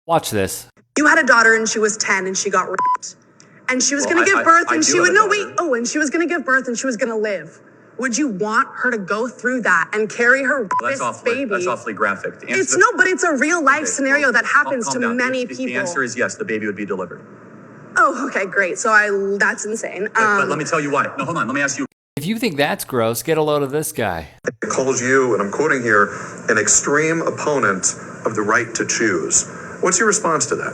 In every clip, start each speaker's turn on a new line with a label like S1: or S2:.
S1: Watch this.
S2: You had a daughter and she was 10 and she got raped. And she was going to give birth and she would, and she was going to give birth and she was going to live. Would you want her to go through that and carry her baby?
S3: That's awfully graphic.
S2: But it's a real life scenario that happens to many people.
S3: The answer is yes, the baby would be delivered.
S2: Oh, okay, great. So that's insane.
S3: But let me tell you why. No, hold on. Let me ask you.
S1: If you think that's gross, get a load of this guy.
S4: It calls you, and I'm quoting here, an extreme opponent of the right to choose. What's your response to that?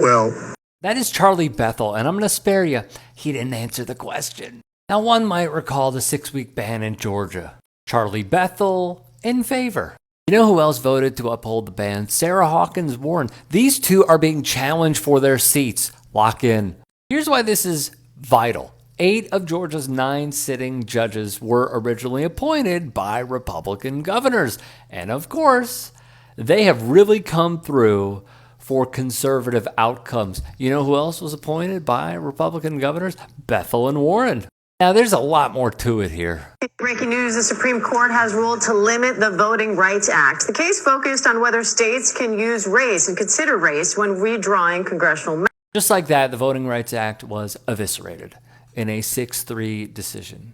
S4: Well,
S1: that is Charlie Bethel, and I'm going to spare you. He didn't answer the question. Now, one might recall the 6-week ban in Georgia. Charlie Bethel in favor. You know who else voted to uphold the ban? Sarah Hawkins Warren. These two are being challenged for their seats. Lock in. Here's why this is vital. 8 of Georgia's 9 sitting judges were originally appointed by Republican governors. And of course, they have really come through for conservative outcomes. You know who else was appointed by Republican governors? Bethel and Warren. Now, there's a lot more to it here.
S5: Breaking news, the Supreme Court has ruled to limit the Voting Rights Act. The case focused on whether states can use race and consider race when redrawing congressional maps.
S1: Just like that, the Voting Rights Act was eviscerated in a 6-3 decision,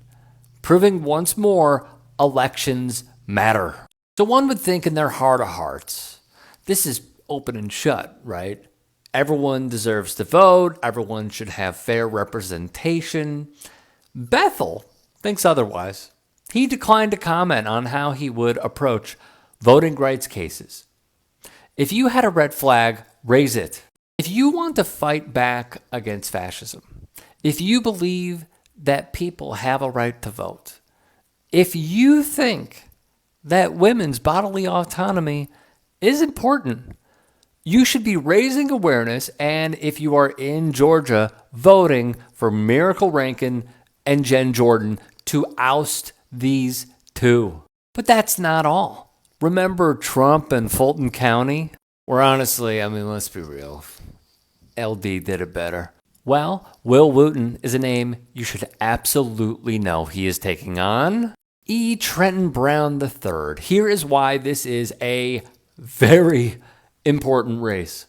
S1: proving once more elections matter. So one would think in their heart of hearts, this is open and shut, right? Everyone deserves to vote. Everyone should have fair representation. Bethel thinks otherwise. He declined to comment on how he would approach voting rights cases. If you had a red flag, raise it. If you want to fight back against fascism, if you believe that people have a right to vote, if you think that women's bodily autonomy is important, you should be raising awareness, and if you are in Georgia, voting for Miracle Rankin and Jen Jordan to oust these two. But that's not all. Remember Trump and Fulton County? Where honestly, let's be real, LD did it better. Well, Will Wooten is a name you should absolutely know. He is taking on E. Trenton Brown III. Here is why this is a very important race.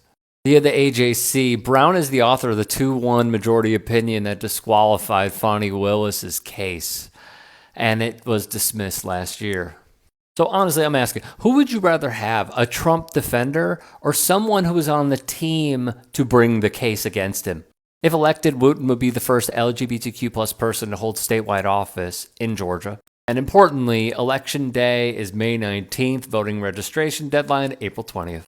S1: Via the AJC, Brown is the author of the 2-1 majority opinion that disqualified Fani Willis's case, and it was dismissed last year. So honestly, I'm asking, who would you rather have, a Trump defender or someone who is on the team to bring the case against him? If elected, Wooten would be the first LGBTQ plus person to hold statewide office in Georgia. And importantly, Election Day is May 19th, voting registration deadline April 20th.